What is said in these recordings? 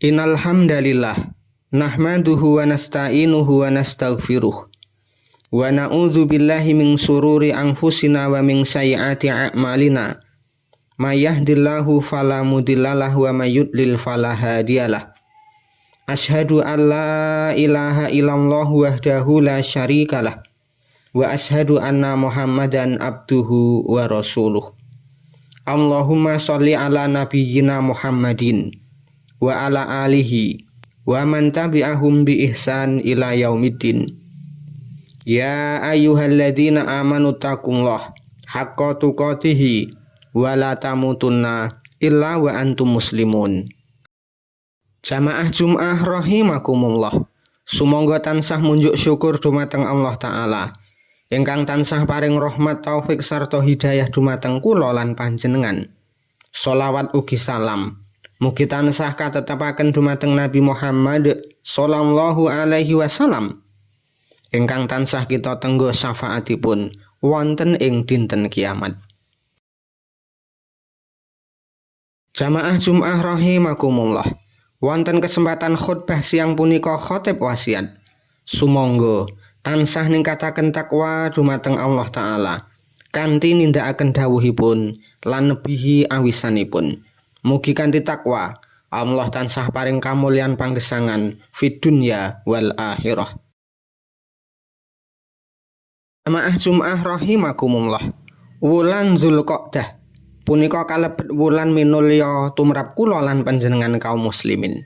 Innal hamdalillah nahmaduhu wa nasta'inuhu wa nastaghfiruh wa na'udzu billahi min sururi anfusina wa min sayyiati a'malina. May yahdihillahu fala mudhillalahu wa may yudlil fala hadiyalah. Asyhadu an la ilaha illallah wahdahu la syarikalah wa asyhadu anna Muhammadan abduhu wa rasuluh. Allahumma sholli ala nabiyyina Muhammadin wa ala alihi wa man tabi'ahum bi ihsan ila yaumiddin. Ya ayyuhalladzina amanu taqullaha haqqa tuqatih wa la tamutunna illa wa antum muslimun. Jamaah Jumat rahimakumullah. Sumangga tansah munjuk syukur dumateng Allah taala ingkang tansah paring rahmat taufik sarta hidayah dumateng kula lan panjenengan. Sholawat ugi salam mugi tansah katetepaken dumateng Nabi Muhammad sallallahu alaihi wasallam ingkang tansah kita tenggo syafaatipun wonten ing dinten kiamat. Jamaah Jumat rahimakumullah. Wonten kesempatan khutbah siang punika khotib wasiat sumangga tansah ningkataken takwa dumateng Allah taala kanthi nindakaken dawuhipun lan nebihi awisanipun. Mugi kanthi takwa Allah tansah paring kamulyan panggesangan fid dunya wal akhirah. Jamaah Jumat rahimakumullah. Wulan Dzulqa'dah punika kalebet wulan minulya tumrap kula lan panjenengan kaum muslimin.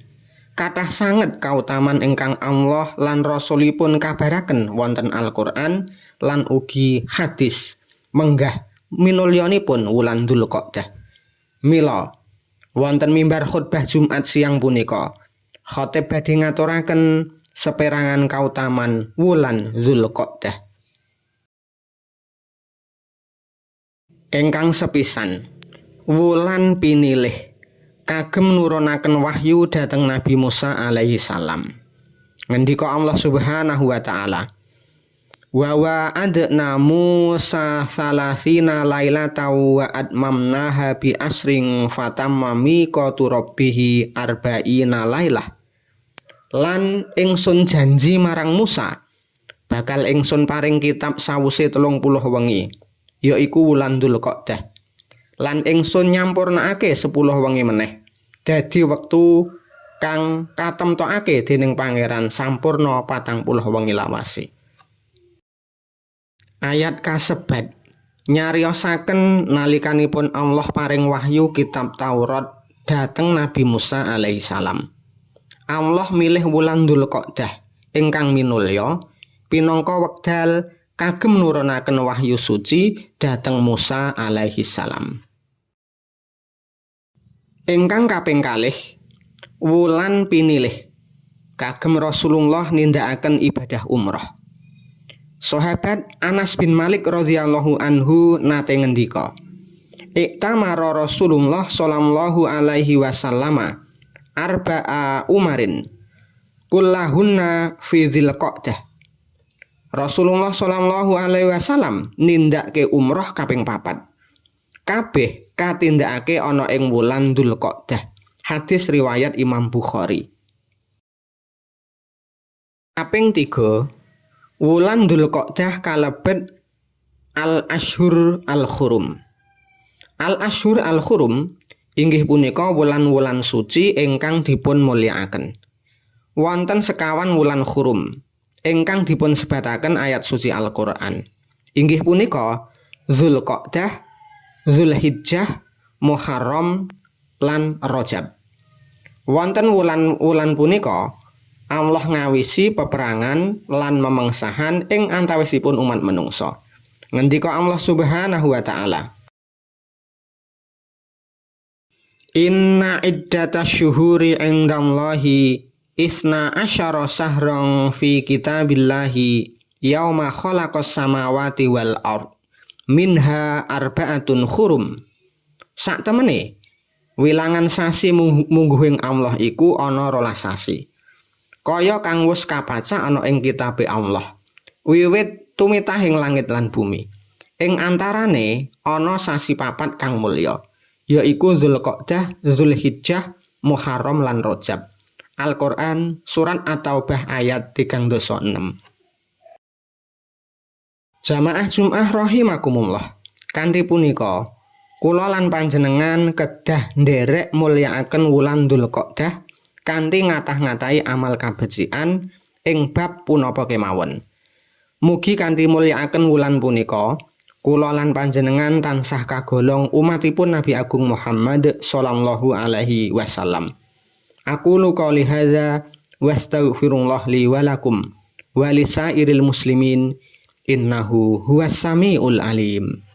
Kathah sanget kautaman ingkang Allah lan Rasulipun kabaraken wonten Al-Qur'an lan ugi hadis menggah minulyanipun wulan Dzulqa'dah. Mila wonten mimbar khutbah Jumat siang punika khatib badhe ngaturaken saperangan kautaman wulan Dzulqa'dah. Ingkang sepisan, wulan pinilih kagem nurunaken wahyu dhateng Nabi Musa alaihi salam. Ngendika Allah Subhanahu wa taala, wa wa'adna Musa salasina lailata wa atmamnaha bi asring fatamma miqatu rabbih arba'ina lailah. Lan ingsun janji marang Musa bakal ingsun paring kitab sawuse 30 wengi, yaiku wulan Dzulqa'dah. Lan ingsun nyampurnakake 10 wengi meneh dadi wektu kang katemtokake dening Pangeran sampurna 40 wengi lawase. Ayat kasebat nyariosaken nalikanipun Allah paring wahyu kitab Taurat dhateng Nabi Musa alaihi salam. Allah milih wulan Dzulqa'dah ingkang minulya pinangka wekdal kagem nurunaken wahyu suci dhateng Musa alaihi salam. Ingkang kaping kalih wulan pinilih kagem Rasulullah nindakaken ibadah umrah. Sahabat Anas bin Malik radhiyallahu anhu nate ngendika, "Iktamara Rasulullah sallallahu alaihi wasallama arba'a umarin kullahunna fi Dzulqa'dah." Rasulullah sallallahu alaihi wasallam nindakake umrah kaping 4. Kabeh katindakake ana ing wulan Dzulqa'dah. Hadis riwayat Imam Bukhari. Kaping 3, wulan Dzulqa'dah kalebet al-ashhur al-hurum. Al-ashhur al-hurum inggih punika wulan-wulan suci ingkang dipun mulyakaken. Wonten sekawan wulan hurum ingkang dipun sebataken ayat suci Al-Qur'an. Inggih punika Dzulqa'dah, Dzulhijjah, Muharram lan Rajab. Wonten wulan punika Allah ngawisi peperangan lan memengsahan ing antawisipun umat menungsa. Ngendika Allah Subhanahu wa taala, "Inna iddatasy syuhuri 'indallahi Ifna asyara sahron fi kitabillahi yauma khalaqas samawati wal ard minha arba'atun hurum." Sak temene wilangan sasi mungguhing Allah iku ana 12 sasi. Kaya kang wis kapacak ana ing kitabe Allah wiwit tumitahing langit lan bumi. Ing antarane ana sasi 4 kang mulya, yaiku Dzulqa'dah, Dzulhijjah, Muharram lan Rajab. Al-Qur'an surat At-Taubah ayat 36. Jamaah Jumat rahimakumullah. Kanthi punika kula lan panjenengan kedah nderek mulyakaken wulan Dzulqa'dah kanthi ngathah-ngatahi amal kabecikan ing bab punapa kemawon. Mugi kanthi mulyakaken wulan punika kula lan panjenengan tansah kagolong umatipun Nabi Agung Muhammad sallallahu alaihi wasallam. Aqulu qouli hadza wastaghfirullah li wa lakum wa lisairil muslimin innahu huwas samiul alim.